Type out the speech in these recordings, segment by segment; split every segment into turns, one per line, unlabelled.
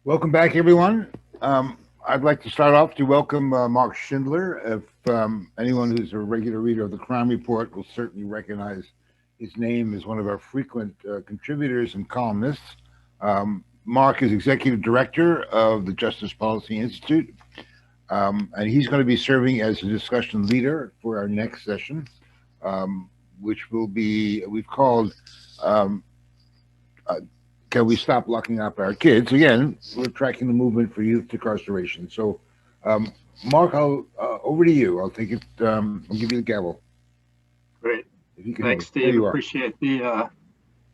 Welcome back, everyone. I'd like to start off to welcome Marc Schindler. If anyone who's a regular reader of the Crime Report will certainly recognize his name as one of our frequent contributors and columnists. Marc is executive director of the Justice Policy Institute, and he's going to be serving as a discussion leader for our next session, which will be, we've called um, uh, Can We Stop Locking Up Our Kids? Again, we're tracking the movement for youth incarceration. So, um, Marc, over to you. I'll take it. I'll give you the gavel
Great.
if you can hear me.
Thanks,
There
Steve.
you are.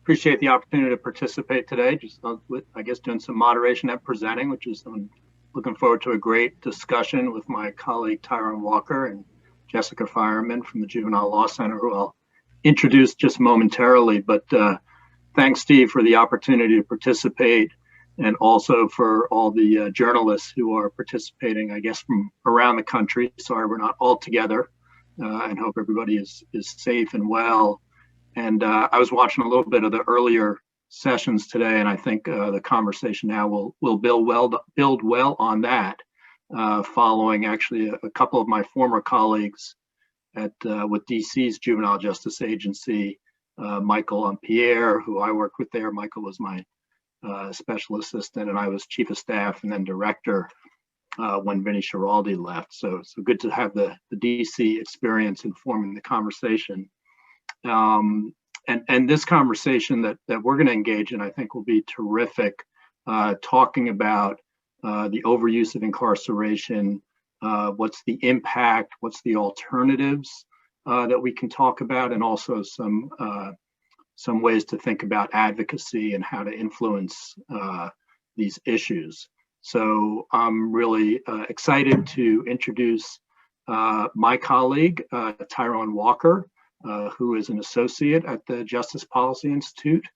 Appreciate the opportunity to participate today. Just with, I guess, doing some moderation and presenting, which is I'm looking forward to a great discussion with my colleague Tyrone Walker and Jessica Feierman from the Juvenile Law Center, who I'll introduce just momentarily. But thanks, Steve, for the opportunity to participate, and also for all the journalists who are participating, I guess, from around the country. Sorry we're not all together, and hope everybody is safe and well. And I was watching a little bit of the earlier sessions today, and I think the conversation now will build well on that, following actually a couple of my former colleagues at with DC's Juvenile Justice Agency, Michael Pierre, who I worked with there. Michael was my special assistant, and I was chief of staff and then director when Vinny Schiraldi left. So good to have the DC experience informing the conversation. And this conversation that we're going to engage in, I think, will be terrific, talking about the overuse of incarceration, what's the impact, what's the alternatives that we can talk about, and also some ways to think about advocacy and how to influence these issues. So I'm really excited to introduce my colleague, Tyrone Walker, who is an associate at the Justice Policy Institute.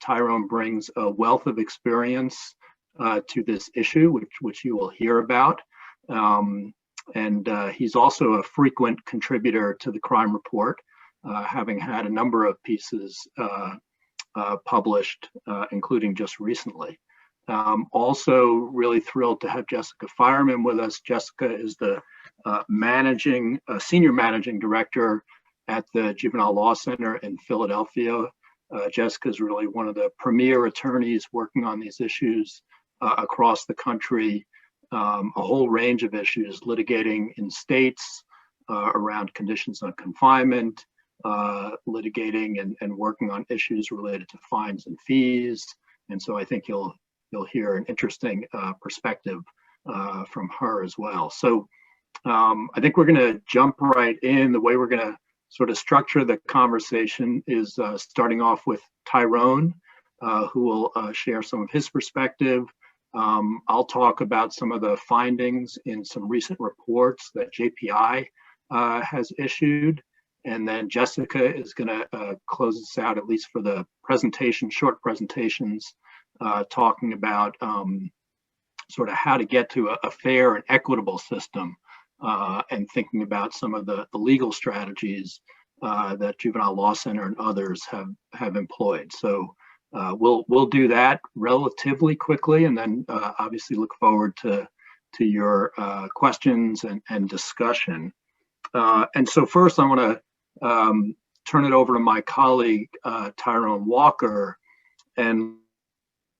Tyrone brings a wealth of experience to this issue, which you will hear about. And he's also a frequent contributor to the Crime Report, having had a number of pieces published, including just recently. Also really thrilled to have Jessica Feierman with us. Jessica is the senior managing director at the Juvenile Law Center in Philadelphia. Jessica is really one of the premier attorneys working on these issues across the country, a whole range of issues, litigating in states around conditions of confinement, litigating and working on issues related to fines and fees. And so I think you'll hear an interesting perspective from her as well. So I think we're going to jump right in. The way we're going to sort of structure the conversation is starting off with Tyrone, who will share some of his perspective. I'll talk about some of the findings in some recent reports that JPI has issued. And then Jessica is going to close us out, at least for the presentation, short presentations, talking about sort of how to get to a fair and equitable system, and thinking about some of the legal strategies that Juvenile Law Center and others have employed. So we'll do that relatively quickly, and then obviously look forward to your questions and discussion. And so first I want to turn it over to my colleague Tyrone Walker, and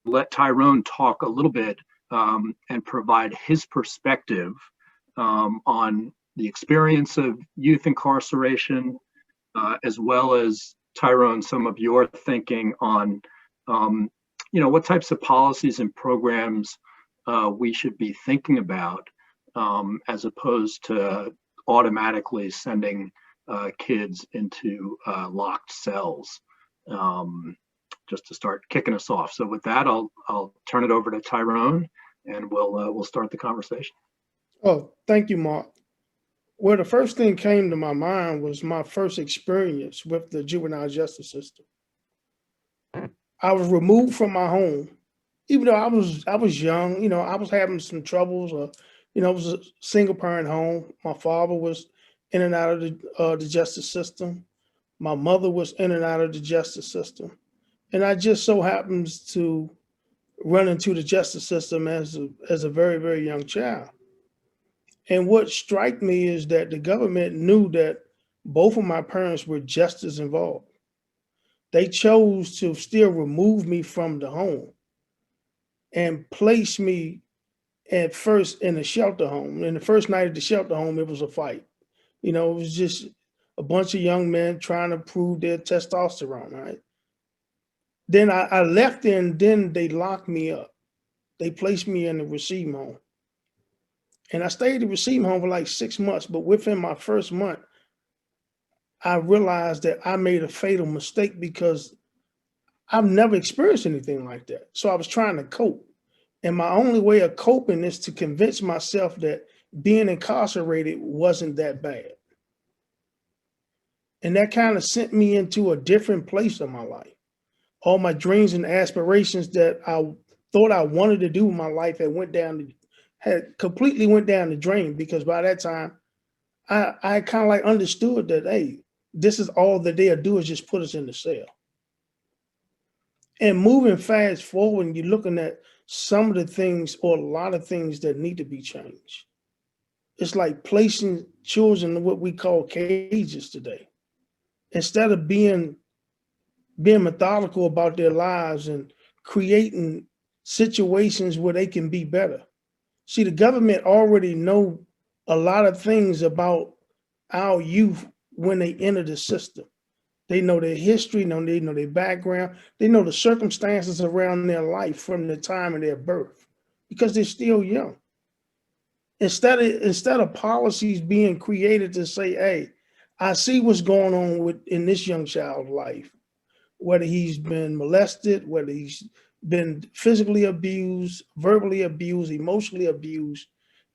let Tyrone talk a little bit and provide his perspective on the experience of youth incarceration, as well as, Tyrone, some of your thinking on what types of policies and programs we should be thinking about, as opposed to automatically sending kids into locked cells, just to start kicking us off. So with that, I'll turn it over to Tyrone, and we'll start the conversation.
Oh, thank you, Marc. Well, the first thing came to my mind was my first experience with the juvenile justice system. I was removed from my home, even though I was young. I was having some troubles. It was a single parent home. My father was in and out of the justice system. My mother was in and out of the justice system, and I just so happens to running to the justice system as a very, very young child. And what struck me is that the government knew that both of my parents were just as involved. They chose to still remove me from the home and place me at first in a shelter home. And the first night at the shelter home, it was a fight. You know, it was just a bunch of young men trying to prove their testosterone, right? Then I left there, and then they locked me up. They placed me in the receiving home. And I stayed in the receiving home for like 6 months, but within my first month, I realized that I made a fatal mistake because I've never experienced anything like that. So I was trying to cope. And my only way of coping is to convince myself that being incarcerated wasn't that bad. And that kind of sent me into a different place in my life. All my dreams and aspirations that I thought I wanted to do in my life had completely went down the drain, because by that time I kind of like understood that, hey, this is all that they'll do is just put us in the cell. And moving fast forward, you're looking at some of the things, or a lot of things, that need to be changed. It's like placing children in what we call cages today. Instead of being methodical about their lives and creating situations where they can be better. See, the government already know a lot of things about our youth when they enter the system. They know their history, they know their background, they know the circumstances around their life from the time of their birth, because they're still young. Instead of policies being created to say, hey, I see what's going on in this young child's life, whether he's been molested, whether he's been physically abused, verbally abused, emotionally abused,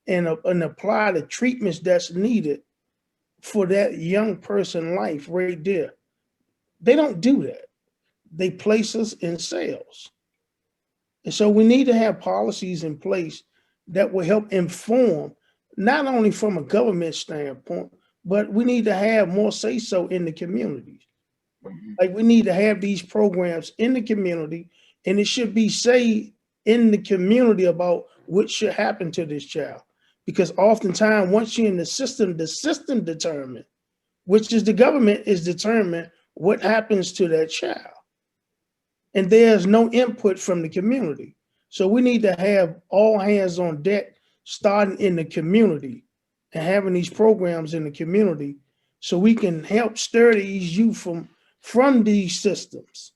and apply the treatments that's needed for that young person's life right there. They don't do that. They place us in cells. And so we need to have policies in place that will help inform, not only from a government standpoint, but we need to have more say-so in the communities. Like, we need to have these programs in the community, and it should be say in the community about what should happen to this child. Because oftentimes, once you're in the system determines, which is the government is determined what happens to that child. And there's no input from the community. So we need to have all hands on deck, starting in the community and having these programs in the community so we can help stir these youth from these systems.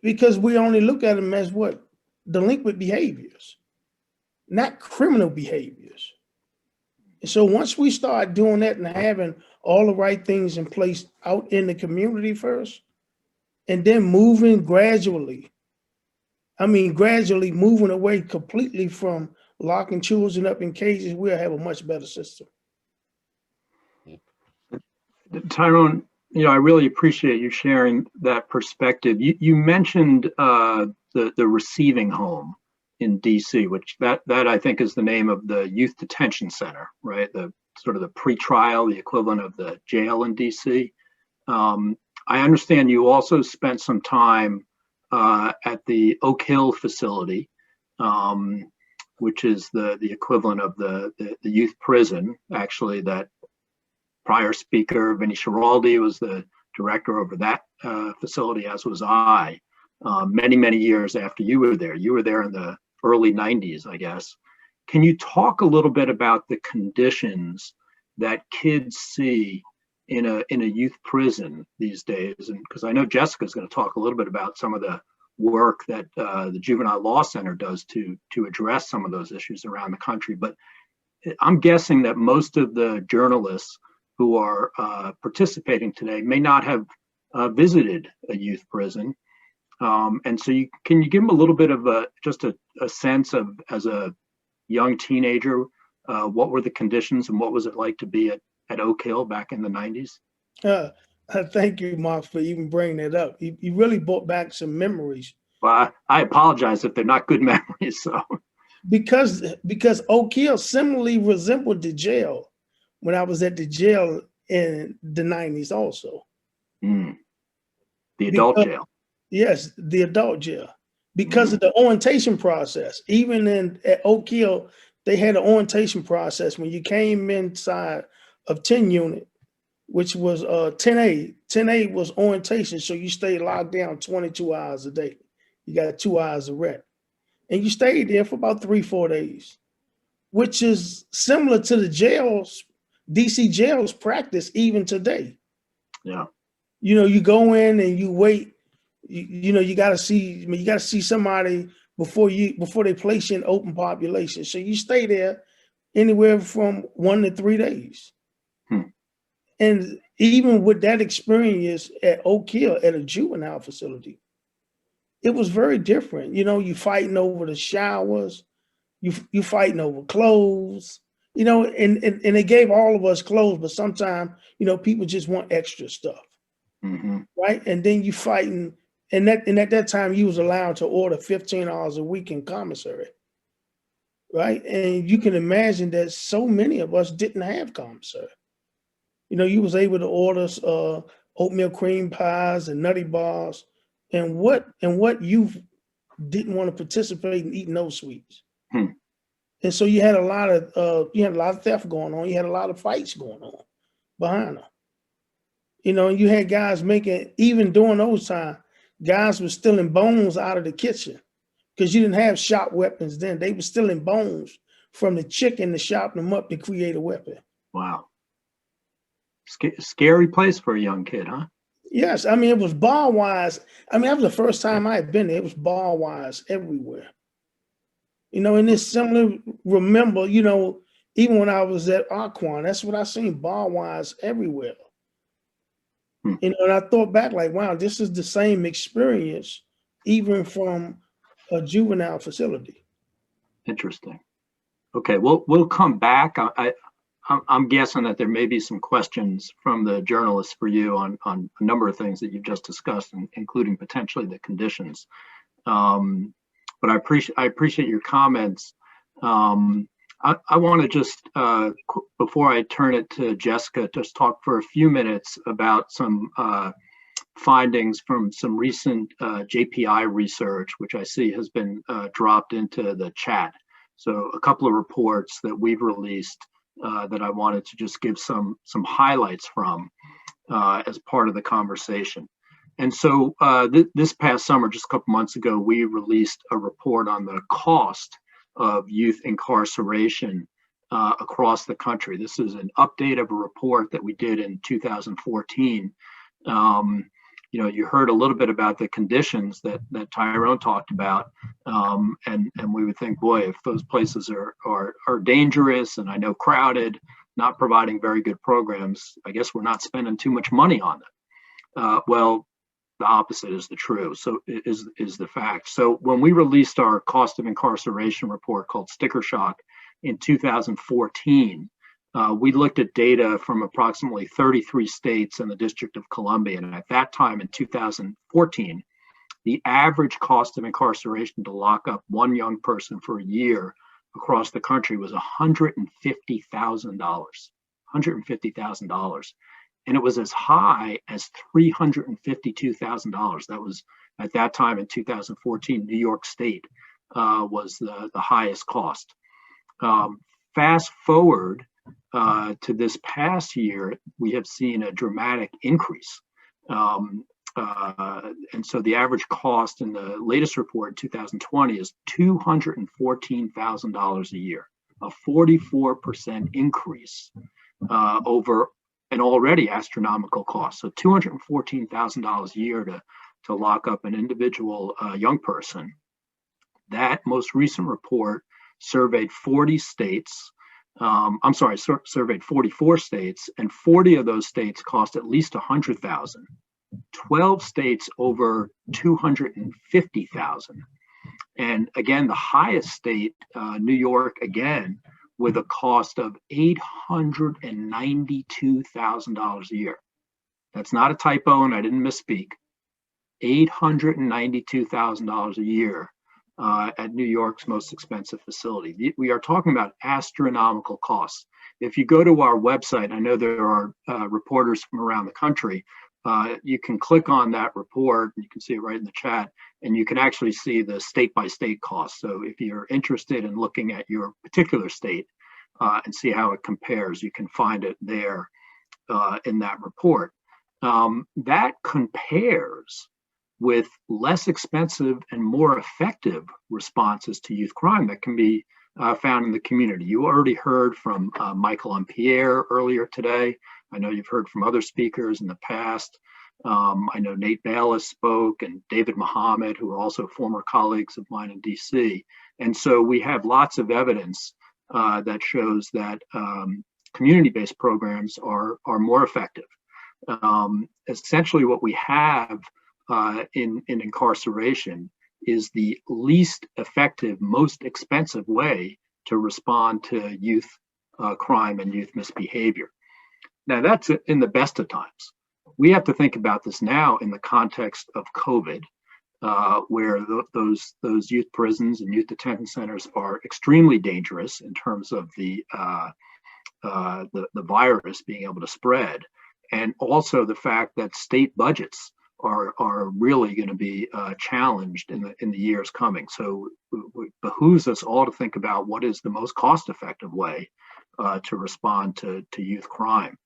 Because we only look at them as what? Delinquent behaviors, not criminal behaviors. And so once we start doing that and having all the right things in place out in the community first, and then moving gradually moving away completely from locking children up in cages, we'll have a much better system.
Tyrone, I really appreciate you sharing that perspective. You mentioned the receiving home in DC, which that I think is the name of the youth detention center, right? The sort of the pretrial, the equivalent of the jail in DC. I understand you also spent some time at the Oak Hill facility, which is the equivalent of the youth prison. Actually, that prior speaker, Vinnie Schiraldi, was the director over that facility, as was I, many, many years after you were there. You were there in the early 90s, I guess. Can you talk a little bit about the conditions that kids see in a youth prison these days? And because I know Jessica's going to talk a little bit about some of the work that the Juvenile Law Center does to address some of those issues around the country. But I'm guessing that most of the journalists who are participating today may not have visited a youth prison. And so can you give them a little bit of just a sense of, as a young teenager, what were the conditions and what was it like to be at Oak Hill back in the 90s?
Thank you, Marc, for even bringing that up. You really brought back some memories.
Well, I apologize if they're not good memories. So
because Oak Hill similarly resembled the jail when I was at the jail in the 90s also.
The adult jail.
Yes, the adult jail. because of the orientation process. Even at Oak Hill, they had an orientation process when you came inside of 10 unit, which was 10A. 10A was orientation, so you stayed locked down 22 hours a day. You got 2 hours of rest. And you stayed there for about 3-4 days, which is similar to the jails, DC jails practice even today.
Yeah.
You go in and you wait. You got to see somebody before they place you in open population. So you stay there anywhere from 1 to 3 days. And even with that experience at Oak Hill at a juvenile facility, it was very different. You fighting over the showers, you fighting over clothes, and they gave all of us clothes, but sometimes, people just want extra stuff. Right. And then you fighting, and at that time you was allowed to order $15 a week in commissary. Right. And you can imagine that so many of us didn't have commissary. You was able to order oatmeal cream pies and nutty bars, and what you didn't want to participate in eating those sweets. And so you had a lot of theft going on. You had a lot of fights going on behind them. And you had guys even during those times, guys were stealing bones out of the kitchen because you didn't have sharp weapons then. They were stealing bones from the chicken to sharpen them up to create a weapon.
Wow. Scary place for a young kid, huh?
Yes. It was bar wires. That was the first time I had been there. It was bar wires everywhere. And it's similar, remember, even when I was at Aquan, that's what I seen, bar wires everywhere. And I thought back like, wow, this is the same experience, even from a juvenile facility.
Interesting. Okay, we'll come back. I'm guessing that there may be some questions from the journalists for you on a number of things that you've just discussed, including potentially the conditions. But I appreciate your comments. I want to just, before I turn it to Jessica, just talk for a few minutes about some findings from some recent JPI research, which I see has been dropped into the chat. So a couple of reports that we've released that I wanted to just give some highlights from as part of the conversation. And so this past summer, just a couple months ago, we released a report on the cost of youth incarceration across the country. This is an update of a report that we did in 2014. You heard a little bit about the conditions that Tyrone talked about, and we would think, boy, if those places are dangerous and I know crowded, not providing very good programs, I guess we're not spending too much money on them. Well, the opposite is the true. So is the fact. So when we released our cost of incarceration report called Sticker Shock in 2014, we looked at data from approximately 33 states and the District of Columbia. And at that time in 2014, the average cost of incarceration to lock up one young person for a year across the country was $150,000. $150,000. And it was as high as $352,000. That was at that time in 2014, New York State was the highest cost. Fast forward to this past year, we have seen a dramatic increase. And so the average cost in the latest report, 2020, is $214,000 a year, a 44% increase over an already astronomical cost. So $214,000 a year to lock up an individual young person. That most recent report surveyed 40 states. Surveyed 44 states, and 40 of those states cost at least $100,000. 12 states over $250,000. And again, the highest state, New York, again, with a cost of $892,000 a year. That's not a typo, and I didn't misspeak. $892,000 a year at New York's most expensive facility. We are talking about astronomical costs. If you go to our website, I know there are reporters from around the country. you can click on that report, and you can see it right in the chat, and you can actually see the state-by-state costs. So if you're interested in looking at your particular state and see how it compares, you can find it there in that report. That compares with less expensive and more effective responses to youth crime that can be found in the community. You already heard from Michael and Pierre earlier today. I know you've heard from other speakers in the past. I know Nate Bayless spoke, and David Muhammad, who are also former colleagues of mine in DC. And so we have lots of evidence that shows that community-based programs are more effective. Essentially what we have in incarceration is the least effective, most expensive way to respond to youth crime and youth misbehavior. Now that's in the best of times. We have to think about this now in the context of COVID, where those youth prisons and youth detention centers are extremely dangerous in terms of the virus being able to spread, and also the fact that state budgets are really going to be challenged in the years coming. So it behooves us all to think about what is the most cost-effective way to respond to youth crime.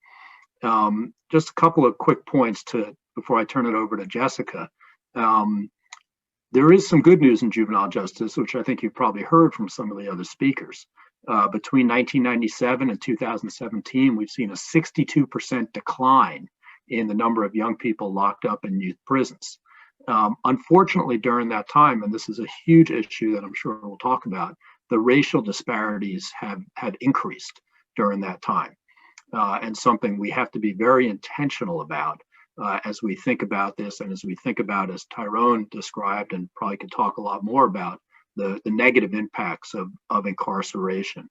Just a couple of quick points before I turn it over to Jessica. There is some good news in juvenile justice, which I think you've probably heard from some of the other speakers. Between 1997 and 2017, we've seen a 62% decline in the number of young people locked up in youth prisons. Unfortunately, during that time, and this is a huge issue that I'm sure we'll talk about, the racial disparities have increased during that time. And something we have to be very intentional about as we think about this, and as we think about, as Tyrone described, and probably could talk a lot more about, the negative impacts of incarceration.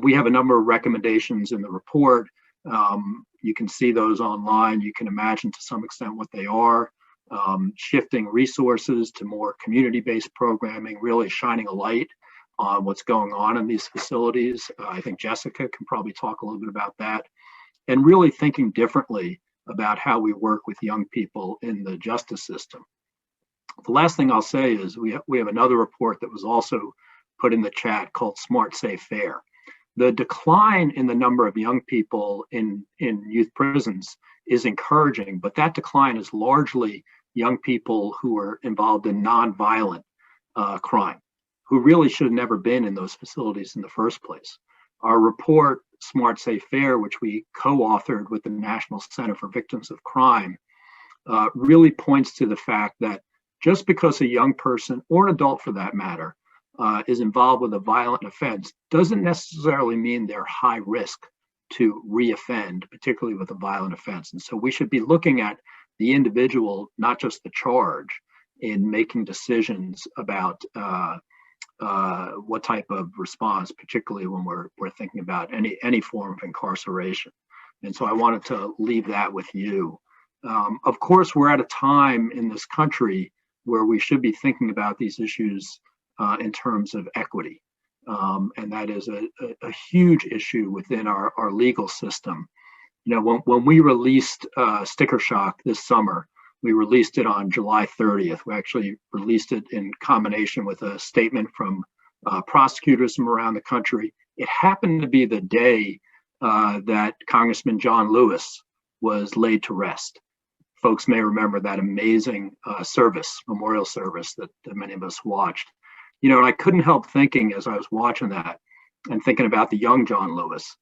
We have a number of recommendations in the report. You can see those online. You can imagine to some extent what they are. Shifting resources to more community-based programming, really shining a light on what's going on in these facilities. I think Jessica can probably talk a little bit about that. And really thinking differently about how we work with young people in the justice system. The last thing I'll say is we have another report that was also put in the chat called Smart, Safe, Fair. The decline in the number of young people in youth prisons is encouraging, but that decline is largely young people who are involved in nonviolent crime, who really should have never been in those facilities in the first place. Our report, Smart, Safe, Fair, which we co-authored with the National Center for Victims of Crime, really points to the fact that just because a young person, or an adult for that matter, is involved with a violent offense doesn't necessarily mean they're high risk to reoffend, particularly with a violent offense. And so we should be looking at the individual, not just the charge, in making decisions about what type of response, particularly when we're thinking about any form of incarceration. And so I wanted to leave that with you. Of course, we're at a time in this country where we should be thinking about these issues in terms of equity. And that is a huge issue within our legal system. You know, when we released Sticker Shock this summer, we released it on July 30th. We actually released it in combination with a statement from prosecutors from around the country. It happened to be the day that Congressman John Lewis was laid to rest. Folks may remember that amazing memorial service that many of us watched. You know, and I couldn't help thinking as I was watching that and thinking about the young John Lewis.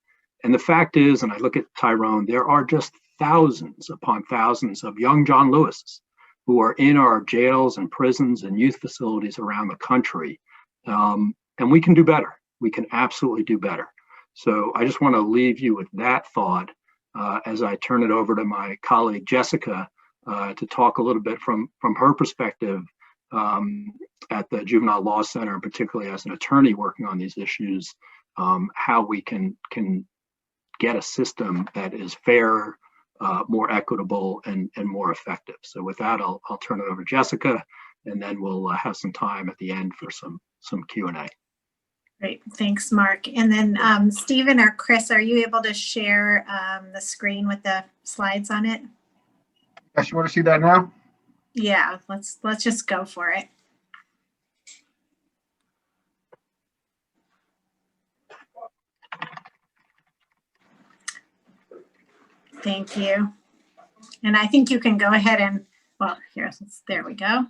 And the fact is, and I look at Tyrone, there are just thousands upon thousands of young John Lewises who are in our jails and prisons and youth facilities around the country. And we can do better. We can absolutely do better. So I just want to leave you with that thought as I turn it over to my colleague Jessica to talk a little bit from her perspective at the Juvenile Law Center, particularly as an attorney working on these issues, how we can get a system that is fair, more equitable, and more effective. So with that, I'll turn it over to Jessica, and then we'll have some time at the end for some Q&A.
Great, thanks, Mark. And then Stephen or Chris, are you able to share the screen with the slides on it?
Jess, you want to see that now?
Yeah, let's just go for it. Thank you. And I think you can go ahead and, well, there we go.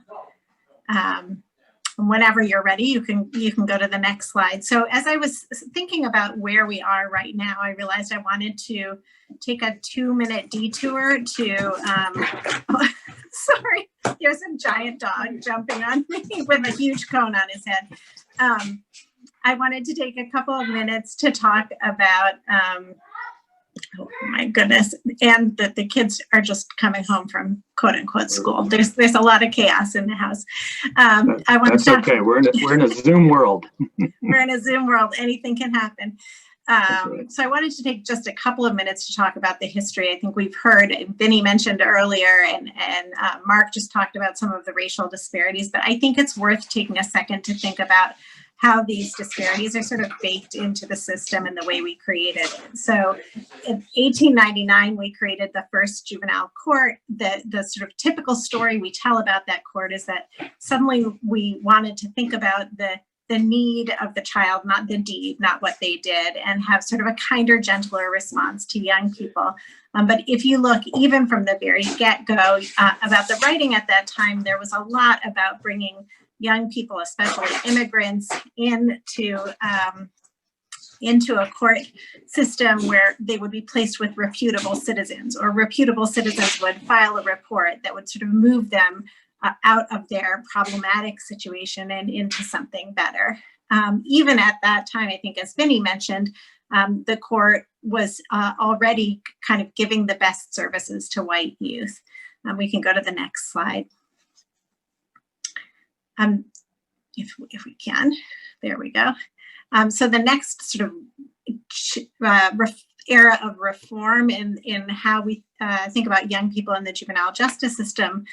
Whenever you're ready, you can go to the next slide. So as I was thinking about where we are right now, I realized I wanted to take a 2-minute detour to, sorry, there's a giant dog jumping on me with a huge cone on his head. I wanted to take a couple of minutes to talk about, oh my goodness, and that the kids are just coming home from quote unquote school. There's a lot of chaos in the house.
That's okay. We're in a Zoom world.
We're in a Zoom world. Anything can happen.
Right.
So I wanted to take just a couple of minutes to talk about the history. I think we've heard, Vinny mentioned earlier, and Marc just talked about some of the racial disparities, but I think it's worth taking a second to think about how these disparities are sort of baked into the system and the way we created it. So in 1899, we created the first juvenile court. The sort of typical story we tell about that court is that suddenly we wanted to think about the need of the child, not the deed, not what they did, and have sort of a kinder, gentler response to young people. But if you look even from the very get-go about the writing at that time, there was a lot about bringing young people, especially immigrants, into a court system where they would be placed with reputable citizens, or reputable citizens would file a report that would sort of move them out of their problematic situation and into something better. Even at that time, I think, as Vinny mentioned, the court was already kind of giving the best services to white youth. We can go to the next slide. If we can, there we go. So the next sort of era of reform in how we think about young people in the juvenile justice system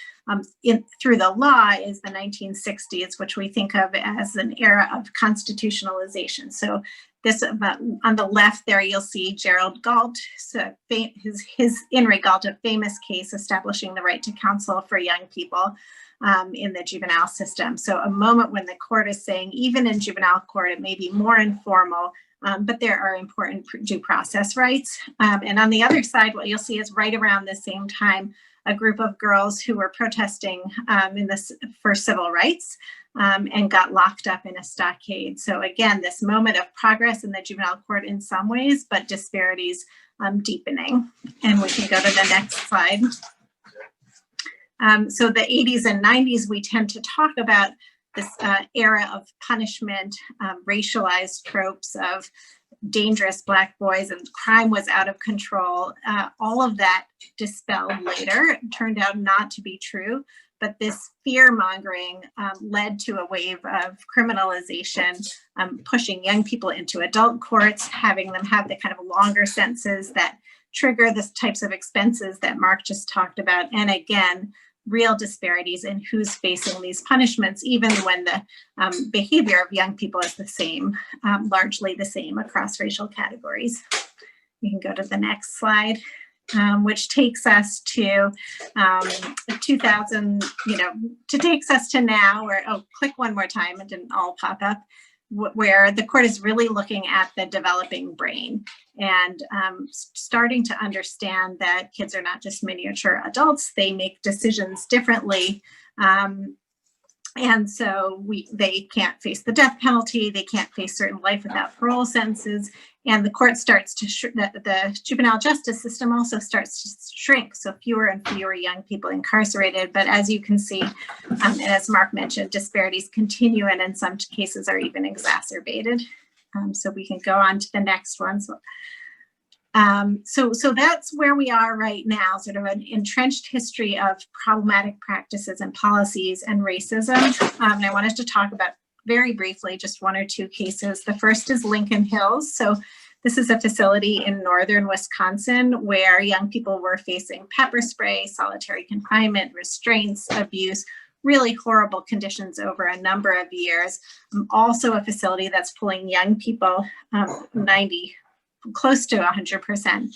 through the law is the 1960s, which we think of as an era of constitutionalization. So this on the left there, you'll see Gerald Galt, so his In re Galt, a famous case establishing the right to counsel for young people in the juvenile system. So a moment when the court is saying, even in juvenile court, it may be more informal, but there are important due process rights. And on the other side, what you'll see is right around the same time, a group of girls who were protesting for civil rights and got locked up in a stockade. So again, this moment of progress in the juvenile court in some ways, but disparities deepening. And we can go to the next slide. So the 80s and 90s, we tend to talk about this era of punishment, racialized tropes of dangerous Black boys, and crime was out of control. All of that dispelled later. It turned out not to be true, but this fear-mongering led to a wave of criminalization, pushing young people into adult courts, having them have the kind of longer sentences that trigger the types of expenses that Marc just talked about. And again, real disparities in who's facing these punishments, even when the behavior of young people is the same, largely the same across racial categories. You can go to the next slide, which takes us to 2000, takes us to now, or click one more time, it didn't all pop up, where the court is really looking at the developing brain and starting to understand that kids are not just miniature adults, they make decisions differently. And so they can't face the death penalty, they can't face certain life without parole sentences, and the court starts to, the juvenile justice system also starts to shrink, so fewer and fewer young people incarcerated. But as you can see, and as Marc mentioned, disparities continue and in some cases are even exacerbated. So we can go on to the next one. So that's where we are right now, sort of an entrenched history of problematic practices and policies and racism. And I wanted to talk about very briefly just one or two cases. The first is Lincoln Hills. So this is a facility in northern Wisconsin where young people were facing pepper spray, solitary confinement, restraints, abuse, really horrible conditions over a number of years. Also a facility that's pulling young people, close to 100%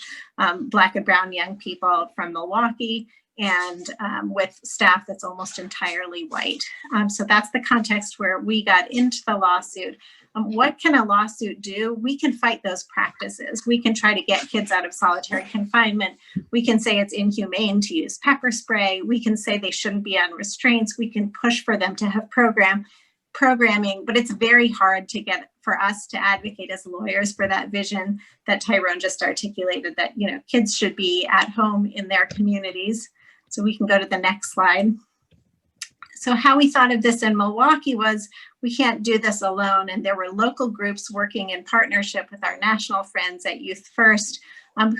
Black and brown young people from Milwaukee and with staff that's almost entirely white. So that's the context where we got into the lawsuit. What can a lawsuit do? We can fight those practices. We can try to get kids out of solitary confinement. We can say it's inhumane to use pepper spray. We can say they shouldn't be on restraints. We can push for them to have programming, but it's very hard to get for us to advocate as lawyers for that vision that Tyrone just articulated, that, you know, kids should be at home in their communities. So we can go to the next slide. So how we thought of this in Milwaukee was we can't do this alone. And there were local groups working in partnership with our national friends at Youth First,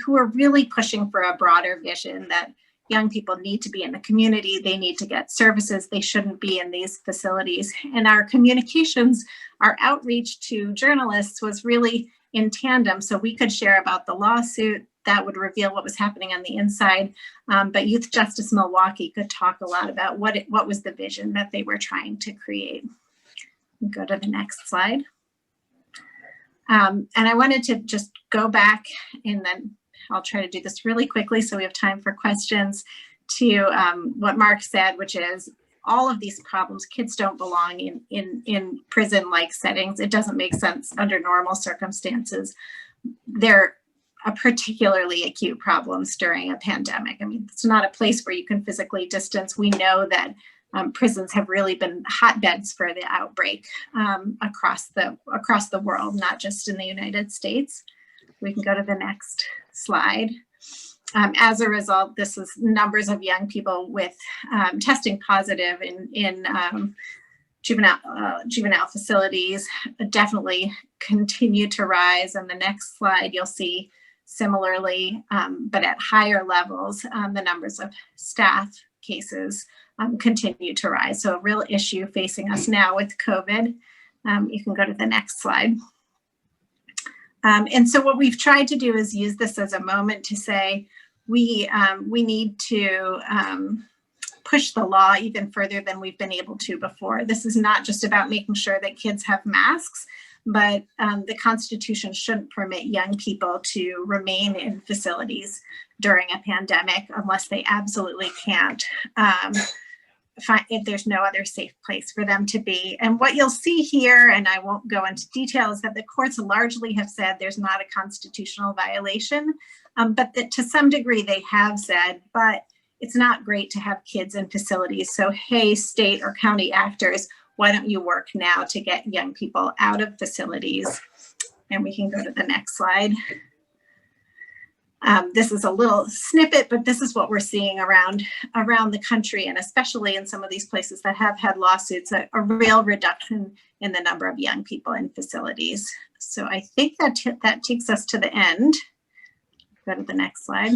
who are really pushing for a broader vision that young people need to be in the community. They need to get services. They shouldn't be in these facilities. And our communications, our outreach to journalists was really in tandem. So we could share about the lawsuit that would reveal what was happening on the inside. But Youth Justice Milwaukee could talk a lot about what was the vision that they were trying to create. Go to the next slide. And I wanted to just go back, and then I'll try to do this really quickly so we have time for questions, to what Marc said, which is all of these problems, kids don't belong in prison-like settings. It doesn't make sense under normal circumstances. They're particularly acute problems during a pandemic. I mean, it's not a place where you can physically distance. We know that prisons have really been hotbeds for the outbreak across the world, not just in the United States. We can go to the next slide. As a result, this is numbers of young people with testing positive in juvenile facilities definitely continue to rise. On the next slide, you'll see similarly, but at higher levels, the numbers of staff cases continue to rise. So a real issue facing us now with COVID. You can go to the next slide. And so what we've tried to do is use this as a moment to say, we need to push the law even further than we've been able to before. This is not just about making sure that kids have masks, but the Constitution shouldn't permit young people to remain in facilities during a pandemic unless they absolutely can't find, if there's no other safe place for them to be. And what you'll see here, and I won't go into detail, is that the courts largely have said there's not a constitutional violation, but that to some degree they have said, but it's not great to have kids in facilities. So, hey, state or county actors, why don't you work now to get young people out of facilities? And we can go to the next slide. This is a little snippet, but this is what we're seeing around the country, and especially in some of these places that have had lawsuits, a real reduction in the number of young people in facilities. So I think that takes us to the end. Go to the next slide.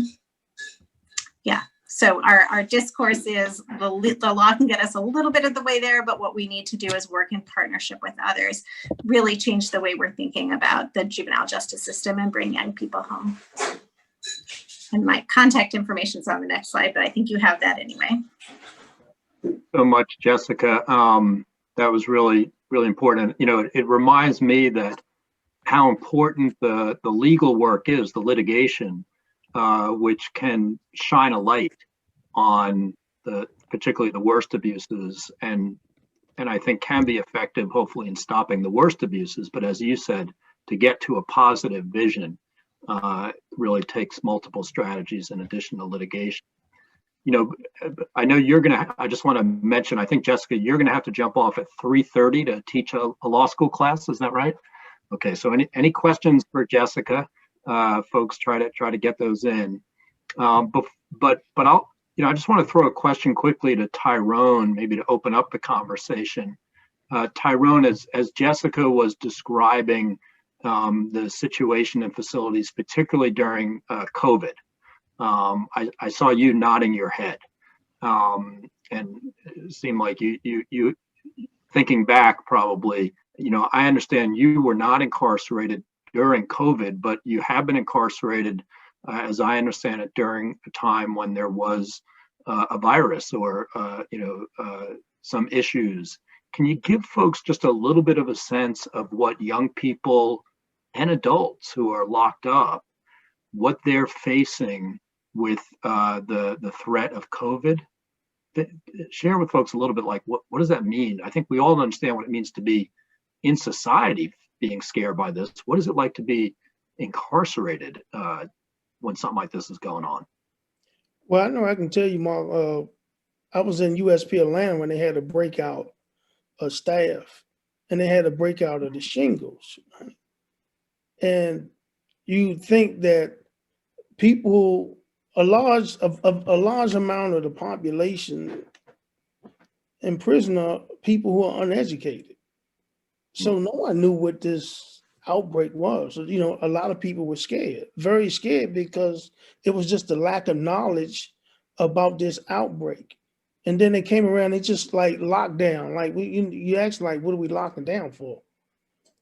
Yeah. So our discourse is the law can get us a little bit of the way there, but what we need to do is work in partnership with others, really change the way we're thinking about the juvenile justice system and bring young people home. And my contact information is on the next slide, but I think you have that anyway.
So much, Jessica. That was really, really important. You know, it reminds me that how important the legal work is, the litigation, which can shine a light on particularly the worst abuses, and I think can be effective, hopefully, in stopping the worst abuses. But as you said, to get to a positive vision really takes multiple strategies in addition to litigation. You know, I know I just want to mention, I think, Jessica, you're going to have to jump off at 3:30 to teach a law school class. Is that right? Okay, so any questions for Jessica? Folks, try to get those in. But I'll, I just want to throw a question quickly to Tyrone, maybe to open up the conversation. Tyrone, as Jessica was describing the situation in facilities, particularly during COVID, I saw you nodding your head, and it seemed like you thinking back probably. I understand you were not incarcerated during COVID, but you have been incarcerated, as I understand it, during a time when there was a virus or some issues. Can you give folks just a little bit of a sense of what young people and adults who are locked up, what they're facing with the threat of COVID. Share with folks a little bit, like what does that mean? I think we all understand what it means to be in society being scared by this. What is it like to be incarcerated when something like this is going on?
Well, I know I can tell you, Mark, I was in USP Atlanta when they had a breakout of staff, and they had a breakout of the shingles. Right? And you think that people, a large amount of the population in prison are people who are uneducated. So no one knew what this outbreak was. So, you know, a lot of people were scared, very scared, because it was just the lack of knowledge about this outbreak. And then they came around, they just like locked down. Like you asked, like, what are we locking down for?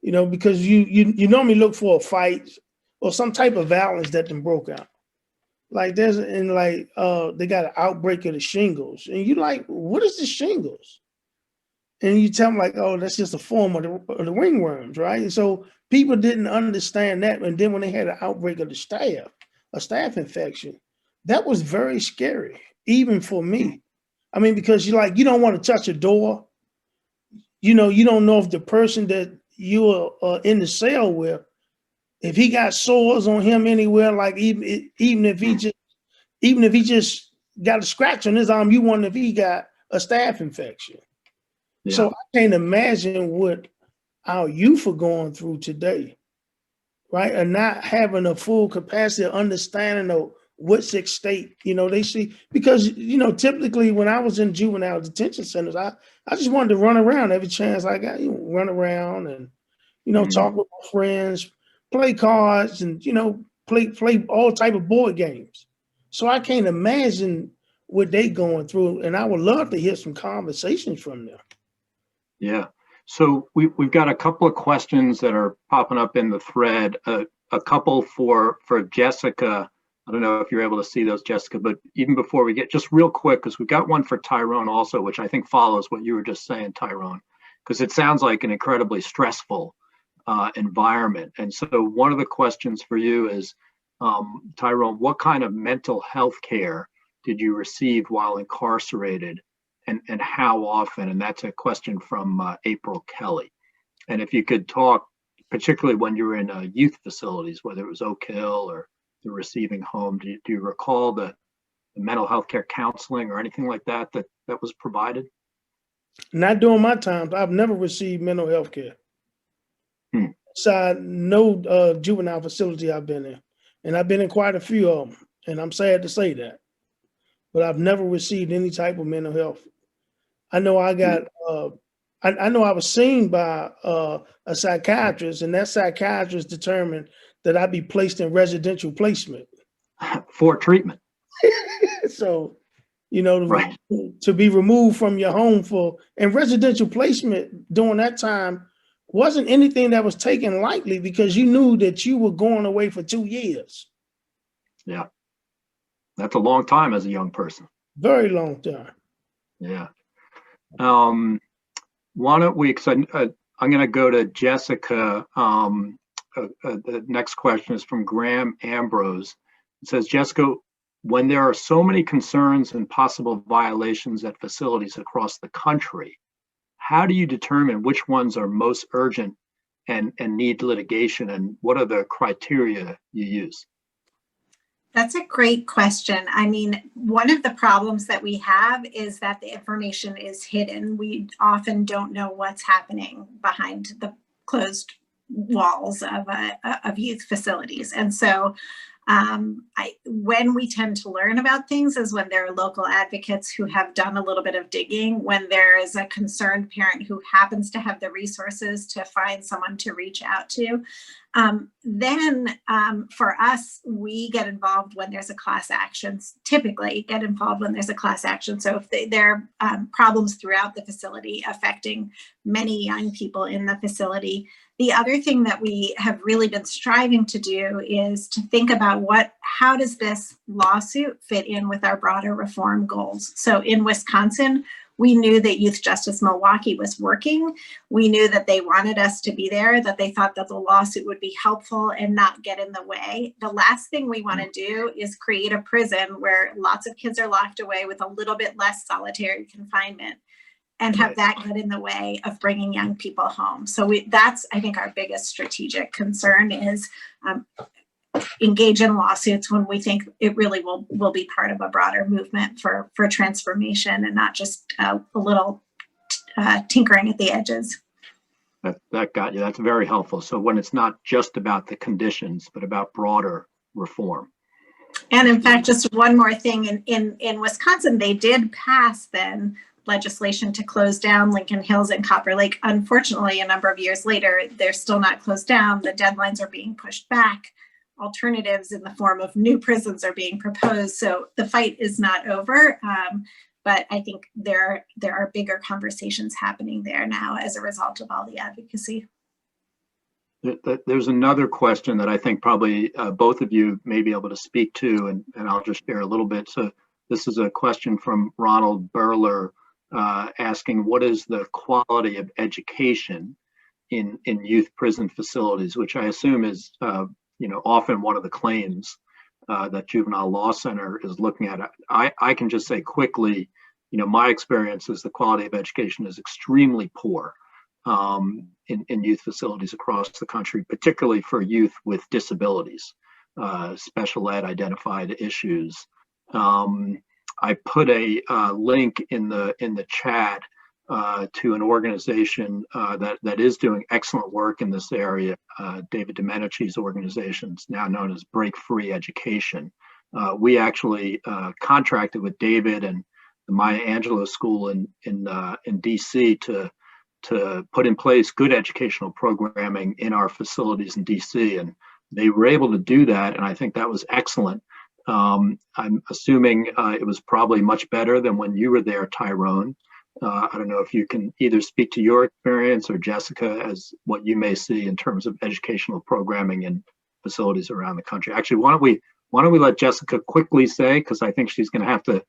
You know, because you normally look for a fight or some type of violence that then broke out. Like they got an outbreak of the shingles, and you like, what is the shingles? And you tell them like, oh, that's just a form of the ringworms, right? And so people didn't understand that. And then when they had an outbreak of a staph infection, that was very scary, even for me. I mean, because you don't want to touch a door. You know, you don't know if the person that you are in the cell with, if he got sores on him anywhere, like even if he just got a scratch on his arm, you wonder if he got a staph infection. Yeah. So I can't imagine what our youth are going through today, right? And not having a full capacity of understanding of what's at stake. You know, they see, because, you know, typically when I was in juvenile detention centers, I just wanted to run around every chance I got, run around and, talk with my friends, play cards, and, play all type of board games. So I can't imagine what they going through, and I would love to hear some conversations from them.
Yeah. So we've got a couple of questions that are popping up in the thread. A couple for Jessica. I don't know if you're able to see those, Jessica, but even before we get, just real quick, because we've got one for Tyrone also, which I think follows what you were just saying, Tyrone, because it sounds like an incredibly stressful environment. And so one of the questions for you is, Tyrone, what kind of mental health care did you receive while incarcerated, and how often? And that's a question from April Kelly. And if you could talk, particularly when you were in youth facilities, whether it was Oak Hill or the receiving home, do you recall the mental health care counseling or anything like that was provided?
Not during my time. I've never received mental health care. So no juvenile facility I've been in. And I've been in quite a few of them. And I'm sad to say that. But I've never received any type of mental health. I know I got, I know I was seen by a psychiatrist, and that psychiatrist determined that I'd be placed in residential placement.
For treatment.
So,
right.
To be removed from your home and residential placement during that time wasn't anything that was taken lightly, because you knew that you were going away for 2 years.
Yeah. That's a long time as a young person.
Very long time.
Yeah. Why don't we, I'm going to go to Jessica. The next question is from Graham Ambrose. It says, Jessica, when there are so many concerns and possible violations at facilities across the country, how do you determine which ones are most urgent and need litigation, and what are the criteria you use?
That's a great question. I mean, one of the problems that we have is that the information is hidden. We often don't know what's happening behind the closed walls of youth facilities. And so when we tend to learn about things is when there are local advocates who have done a little bit of digging, when there is a concerned parent who happens to have the resources to find someone to reach out to. Then for us, we get involved when there's a class action, typically get involved when there's a class action. So if there are problems throughout the facility affecting many young people in the facility. The other thing that we have really been striving to do is to think about how does this lawsuit fit in with our broader reform goals? So in Wisconsin, We knew that Youth Justice Milwaukee was working. We knew that they wanted us to be there, that they thought that the lawsuit would be helpful and not get in the way. The last thing we want to do is create a prison where lots of kids are locked away with a little bit less solitary confinement and have that get in the way of bringing young people home. So that's, I think, our biggest strategic concern is engage in lawsuits when we think it really will be part of a broader movement for transformation and not just a little tinkering at the edges.
That got you. That's very helpful. So when it's not just about the conditions, but about broader reform.
And in fact, just one more thing, in Wisconsin, they did pass then legislation to close down Lincoln Hills and Copper Lake. Unfortunately, a number of years later, they're still not closed down. The deadlines are being pushed back. Alternatives in the form of new prisons are being proposed. So the fight is not over. But I think there are bigger conversations happening there now as a result of all the advocacy.
There's another question that I think probably both of you may be able to speak to, and I'll just share a little bit. So this is a question from Ronald Burler asking, what is the quality of education in youth prison facilities, which I assume is often one of the claims that Juvenile Law Center is looking at. I can just say quickly, my experience is the quality of education is extremely poor in youth facilities across the country, particularly for youth with disabilities, special ed identified issues. I put a link in the chat to an organization that is doing excellent work in this area, David Domenici's organization, now known as Break Free Education. We actually contracted with David and the Maya Angelou School in DC to put in place good educational programming in our facilities in DC, and they were able to do that, and I think that was excellent. I'm assuming it was probably much better than when you were there, Tyrone. I don't know if you can either speak to your experience or Jessica as what you may see in terms of educational programming in facilities around the country. Actually, why don't we let Jessica quickly say, because I think she's going to have to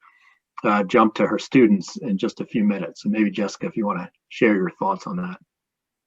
jump to her students in just a few minutes. So maybe Jessica, if you want to share your thoughts on that.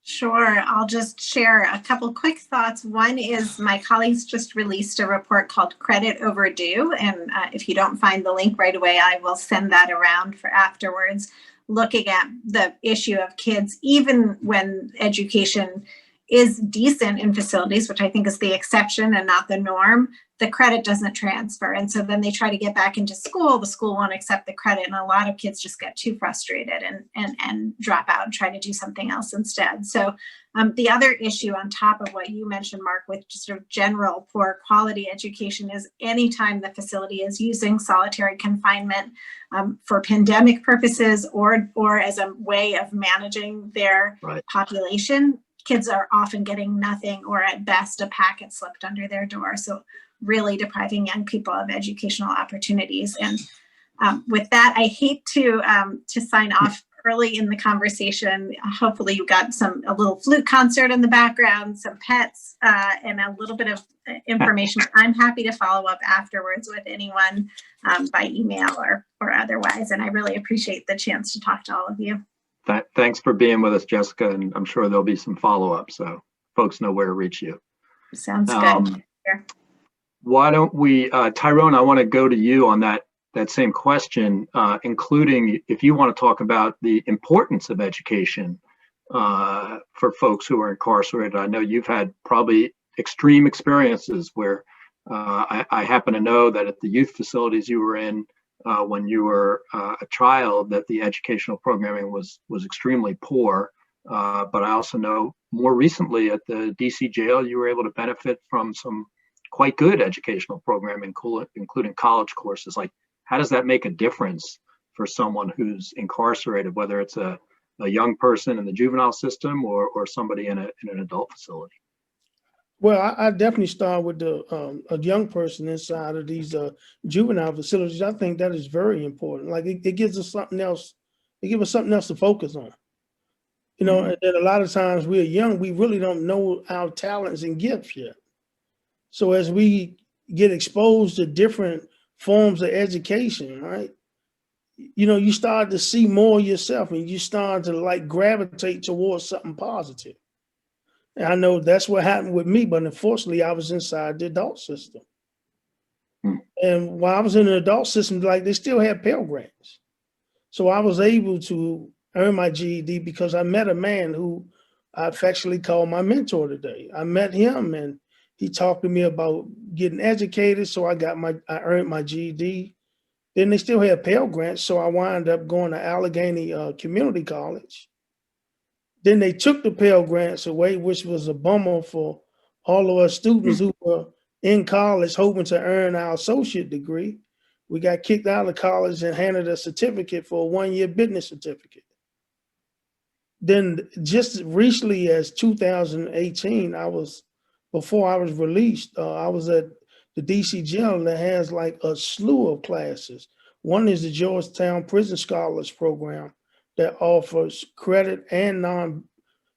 Sure, I'll just share a couple quick thoughts. One is my colleagues just released a report called Credit Overdue. And if you don't find the link right away, I will send that around for afterwards, looking at the issue of kids, even when education is decent in facilities, which I think is the exception and not the norm, the credit doesn't transfer. And so then they try to get back into school, the school won't accept the credit. And a lot of kids just get too frustrated and drop out and try to do something else instead. So the other issue on top of what you mentioned, Mark, with just sort of general poor quality education is anytime the facility is using solitary confinement for pandemic purposes or as a way of managing their population, kids are often getting nothing or at best a packet slipped under their door. So really depriving young people of educational opportunities. And with that, I hate to sign off early in the conversation. Hopefully you got a little flute concert in the background, some pets, and a little bit of information. I'm happy to follow up afterwards with anyone by email or otherwise. And I really appreciate the chance to talk to all of you.
Thanks for being with us, Jessica. And I'm sure there'll be some follow-up so folks know where to reach you.
Sounds good. Sure.
Why don't we, Tyrone, I want to go to you on that same question, including if you want to talk about the importance of education for folks who are incarcerated. I know you've had probably extreme experiences where I happen to know that at the youth facilities you were in when you were a child, that the educational programming was extremely poor. But I also know more recently at the DC jail, you were able to benefit from some quite good educational programming, including college courses. Like, how does that make a difference for someone who's incarcerated, whether it's a young person in the juvenile system or somebody in an adult facility?
Well, I definitely start with a young person inside of these juvenile facilities. I think that is very important. Like it gives us something else. It gives us something else to focus on. And a lot of times we're young, we really don't know our talents and gifts yet. So as we get exposed to different forms of education, right, you start to see more yourself and you start to like gravitate towards something positive. And I know that's what happened with me, but unfortunately I was inside the adult system. And while I was in the adult system, like they still had Pell Grants. So I was able to earn my GED because I met a man who I affectionately call my mentor today. I met him and he talked to me about getting educated. So I earned my GED. Then they still had Pell Grants. So I wound up going to Allegheny Community College. Then they took the Pell Grants away, which was a bummer for all of us students who were in college hoping to earn our associate degree. We got kicked out of college and handed a certificate for a one-year business certificate. Then just recently as 2018, before I was released, I was at the DC jail that has like a slew of classes. One is the Georgetown Prison Scholars Program that offers credit and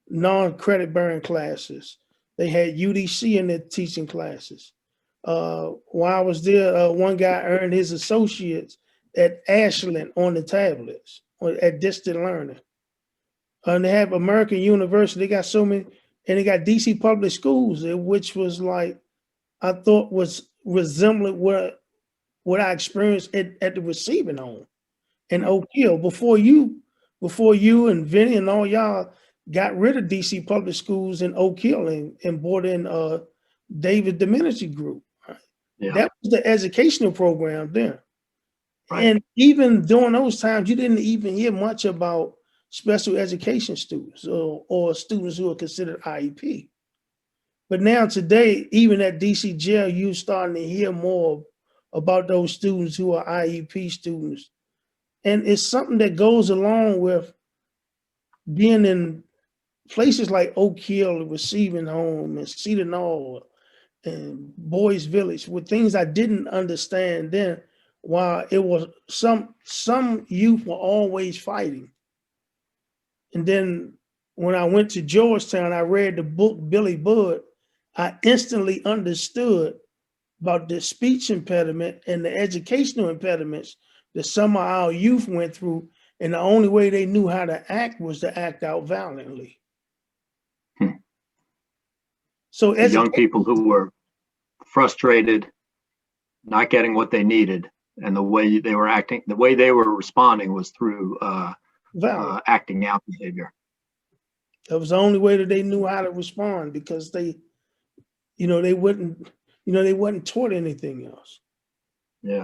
non-credit bearing classes. They had UDC in their teaching classes. While I was there, one guy earned his associates at Ashland on the tablets at distant learning. And they have American University. They got so many, and they got DC public schools, which was like, I thought was resembling what I experienced at the receiving home in Oak Hill before you and Vinny and all y'all got rid of DC public schools in Oak Hill and brought in David Domenici Group. Yeah. That was the educational program there. Right. And even during those times, you didn't even hear much about special education students or students who are considered IEP. But now today, even at DC jail, you're starting to hear more about those students who are IEP students. And it's something that goes along with being in places like Oak Hill, Receiving Home, and Cedar Knoll, and Boys Village, with things I didn't understand then, while it was some youth were always fighting. And then when I went to Georgetown, I read the book Billy Budd. I instantly understood about the speech impediment and the educational impediments that some of our youth went through. And the only way they knew how to act was to act out violently. So
the young people who were frustrated, not getting what they needed, and the way they were acting, the way they were responding was through acting out behavior.
That was the only way that they knew how to respond, because they wasn't taught anything else.
Yeah.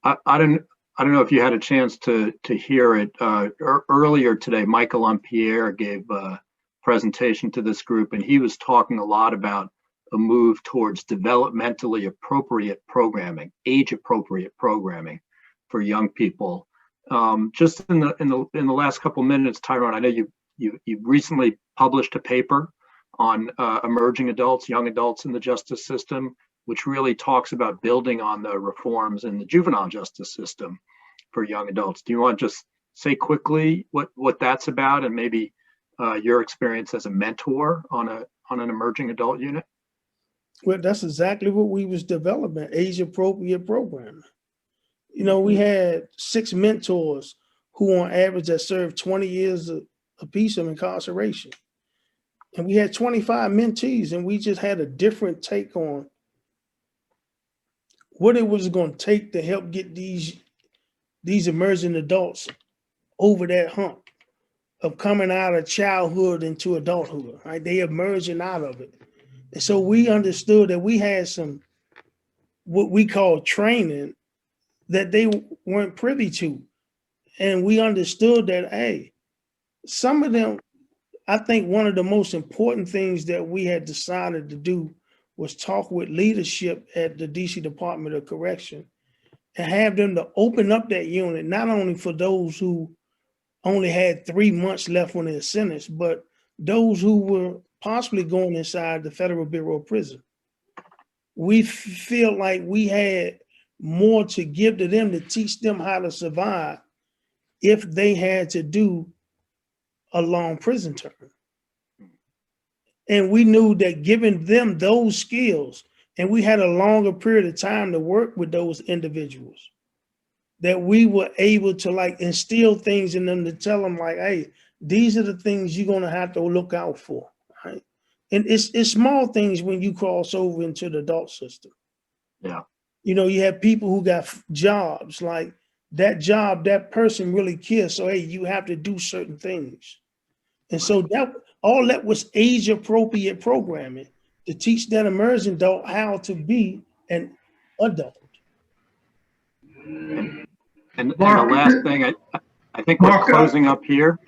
I don't know if you had a chance to hear it earlier today. Michael Lampierre gave a presentation to this group, and he was talking a lot about a move towards developmentally appropriate programming, age appropriate programming for young people. Just in the last couple minutes, Tyrone, I know you recently published a paper on emerging adults, young adults in the justice system, which really talks about building on the reforms in the juvenile justice system for young adults. Do you want to just say quickly what that's about, and maybe your experience as a mentor on an emerging adult unit?
Well, that's exactly what we was developing, age appropriate programming. We had 6 mentors who on average had served 20 years a piece of incarceration. And we had 25 mentees, and we just had a different take on what it was going to take to help get these emerging adults over that hump of coming out of childhood into adulthood, right? They emerging out of it. And so we understood that we had some, what we call training, that they weren't privy to. And we understood that, hey, some of them, I think one of the most important things that we had decided to do was talk with leadership at the DC Department of Correction and have them to open up that unit, not only for those who only had 3 months left on their sentence, but those who were possibly going inside the Federal Bureau of Prison. We feel like we had more to give to them to teach them how to survive if they had to do a long prison term. And we knew that giving them those skills and we had a longer period of time to work with those individuals, that we were able to like instill things in them to tell them like, hey, these are the things you're going to have to look out for, right? And it's small things when you cross over into the adult system.
Yeah.
You know, you have people who got jobs, like that job, that person really cares. So, hey, you have to do certain things. And so that all that was age appropriate programming to teach that emerging adult how to be an adult.
And the
Mark,
last thing, I think we're
Mark,
closing up here.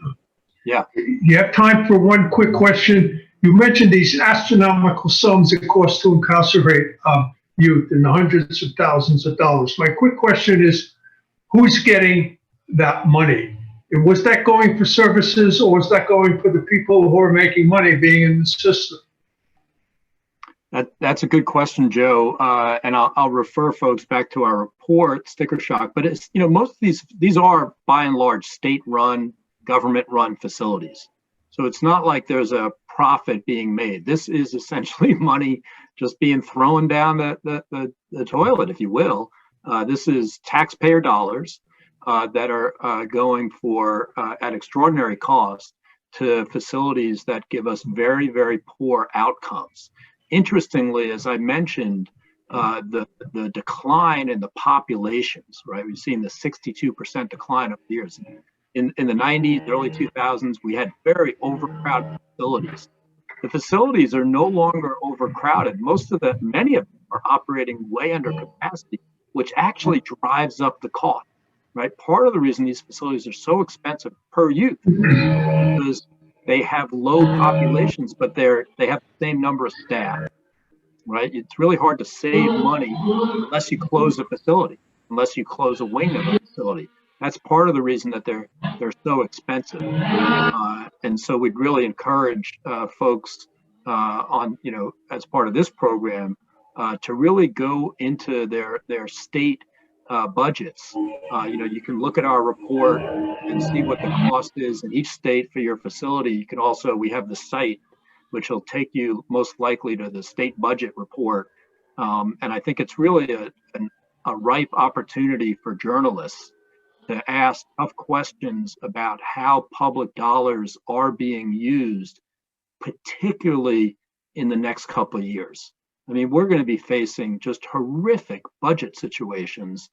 Yeah.
you have time for one quick question? You mentioned these astronomical sums it costs to incarcerate youth in the hundreds of thousands of dollars. My quick question is, who's getting that money? Was that going for services, or was that going for the people who are making money being in the system?
That's a good question, Joe. And I'll refer folks back to our report, Sticker Shock. But it's, you know, most of these are by and large state-run, government-run facilities. So it's not like there's a profit being made. This is essentially money just being thrown down the toilet, if you will. This is taxpayer dollars that are going for at extraordinary cost to facilities that give us very, very poor outcomes. Interestingly, as I mentioned, the decline in the populations, right? We've seen the 62% decline over the years. In the 90s, early 2000s, we had very overcrowded facilities. The facilities are no longer overcrowded. Many of them are operating way under capacity, which actually drives up the cost, right? Part of the reason these facilities are so expensive per youth is because they have low populations, but they have the same number of staff, right? It's really hard to save money unless you close a facility, unless you close a wing of a facility. That's part of the reason that they're so expensive. And so we'd really encourage folks on, you know, as part of this program, to really go into their state budgets. You know, you can look at our report and see what the cost is in each state for your facility. You can also, we have the site, which will take you most likely to the state budget report. And I think it's really a ripe opportunity for journalists to ask tough questions about how public dollars are being used, particularly in the next couple of years. I mean, we're going to be facing just horrific budget situations,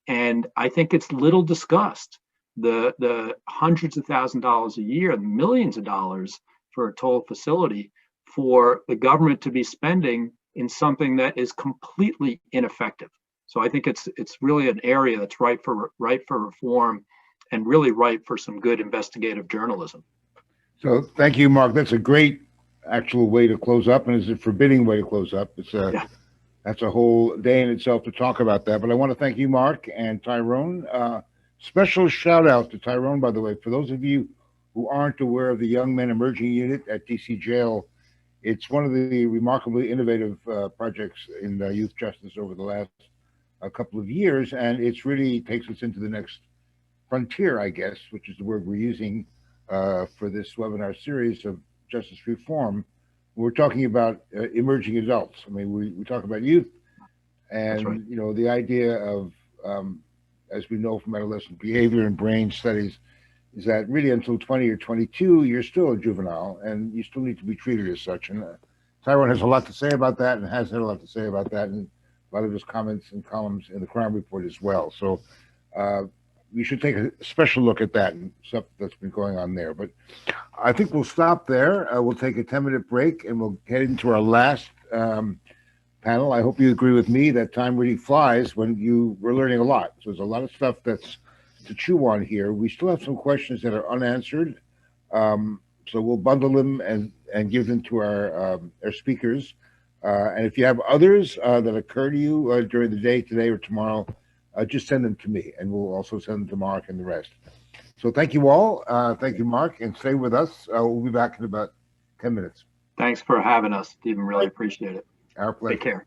and I think it's little discussed. The hundreds of thousands of dollars a year, the millions of dollars for a total facility for the government to be spending in something that is completely ineffective. So I think it's really an area that's ripe for reform, and really ripe for some good investigative journalism.
So thank you, Mark. That's a great actual way to close up, and it's a forbidding way to close up. That's a whole day in itself to talk about that. But I want to thank you, Mark and Tyrone. Special shout out to Tyrone, by the way. For those of you who aren't aware of the Young Men Emerging Unit at DC Jail, it's one of the remarkably innovative projects in youth justice over the last a couple of years, and it's really takes us into the next frontier, I guess, which is the word we're using for this webinar series of justice reform. We're talking about emerging adults. I mean, we talk about youth, and
right.
You know, the idea of, as we know from adolescent behavior and brain studies, is that really until 20 or 22, you're still a juvenile, and you still need to be treated as such. And Tyrone has a lot to say about that, and has had a lot to say about that, and a lot of his comments and columns in the crime report as well. So we should take a special look at that and stuff that's been going on there. But I think we'll stop there. We'll take a 10-minute break, and we'll head into our last panel. I hope you agree with me that time really flies when we're learning a lot. So there's a lot of stuff that's to chew on here. We still have some questions that are unanswered. So we'll bundle them and give them to our speakers. And if you have others that occur to you during the day, today or tomorrow, just send them to me, and we'll also send them to Mark and the rest. So thank you all. Thank you, Mark, and stay with us. We'll be back in about 10 minutes.
Thanks for having us, Stephen. Really appreciate it.
Our pleasure.
Take care.